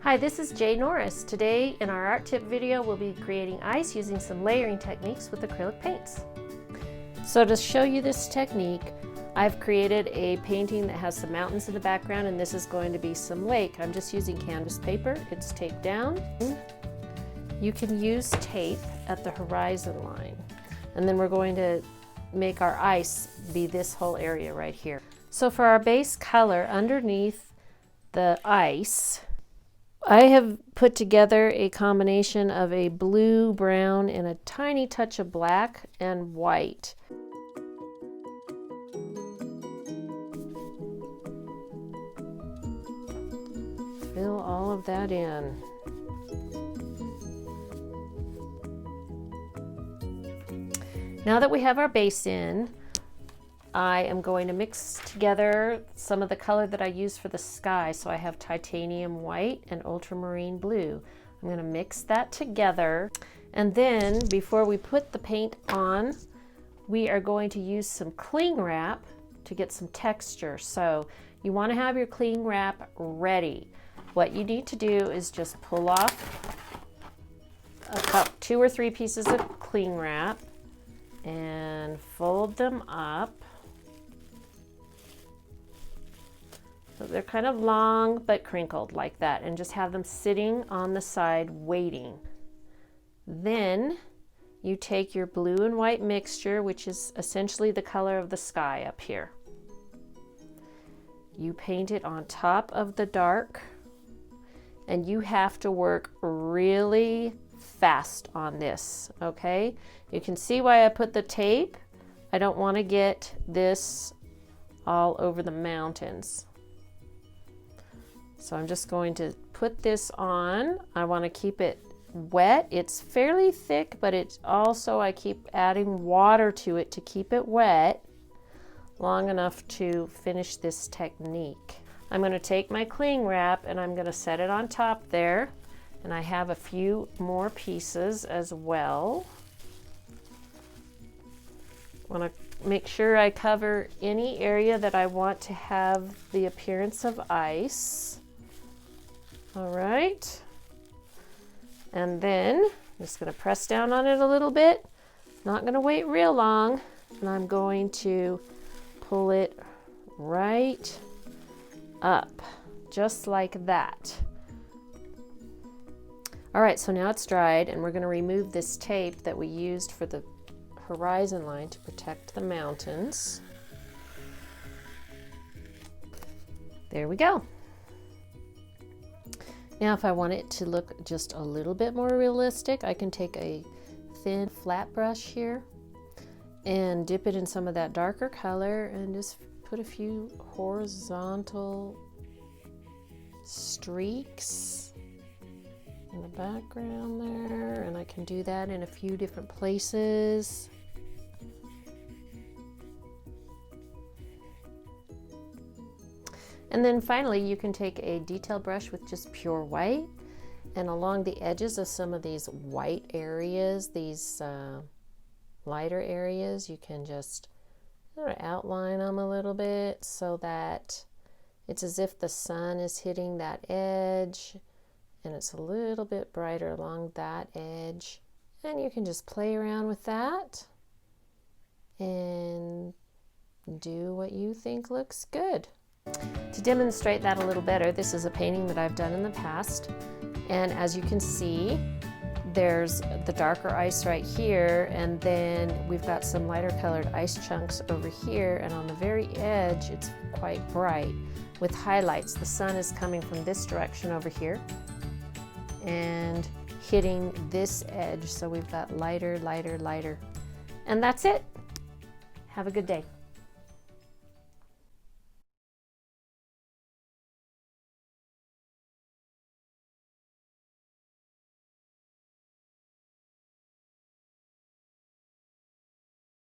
Hi, this is Jay Norris. Today in our art tip video we'll be creating ice using some layering techniques with acrylic paints. So to show you this technique, I've created a painting that has some mountains in the background, and this is going to be some lake. I'm just using canvas paper. It's taped down. You can use tape at the horizon line, and then we're going to make our ice be this whole area right here. So for our base color underneath the ice, I have put together a combination of a blue, brown, and a tiny touch of black and white. Fill all of that in. Now that we have our base in, I am going to mix together some of the color that I use for the sky. So I have titanium white and ultramarine blue. I'm going to mix that together, and then before we put the paint on, we are going to use some cling wrap to get some texture. So you want to have your cling wrap ready. What you need to do is just pull off about 2 or 3 pieces of cling wrap and fold them up. So they're kind of long but crinkled like that, and just have them sitting on the side waiting. Then you take your blue and white mixture, which is essentially the color of the sky up here. You paint it on top of the dark, and you have to work really fast on this, okay? You can see why I put the tape. I don't want to get this all over the mountains. So I'm just going to put this on. I want to keep it wet. It's fairly thick, but it's also, I keep adding water to it to keep it wet long enough to finish this technique. I'm going to take my cling wrap and I'm going to set it on top there, and I have a few more pieces as well. I want to make sure I cover any area that I want to have the appearance of ice. All right, and then I'm just going to press down on it a little bit. Not going to wait real long, and I'm going to pull it right up, just like that. All right, so now it's dried, and we're going to remove this tape that we used for the horizon line to protect the mountains. There we go. Now if I want it to look just a little bit more realistic, I can take a thin flat brush here and dip it in some of that darker color and just put a few horizontal streaks in the background there, and I can do that in a few different places. And then finally, you can take a detail brush with just pure white, and along the edges of some of these white areas, these lighter areas, you can just sort of outline them a little bit so that it's as if the sun is hitting that edge, and it's a little bit brighter along that edge. And you can just play around with that and do what you think looks good. To demonstrate that a little better, this is a painting that I've done in the past, and as you can see, there's the darker ice right here, and then we've got some lighter colored ice chunks over here, and on the very edge it's quite bright with highlights. The sun is coming from this direction over here and hitting this edge, so we've got lighter, lighter, lighter. And that's it. Have a good day.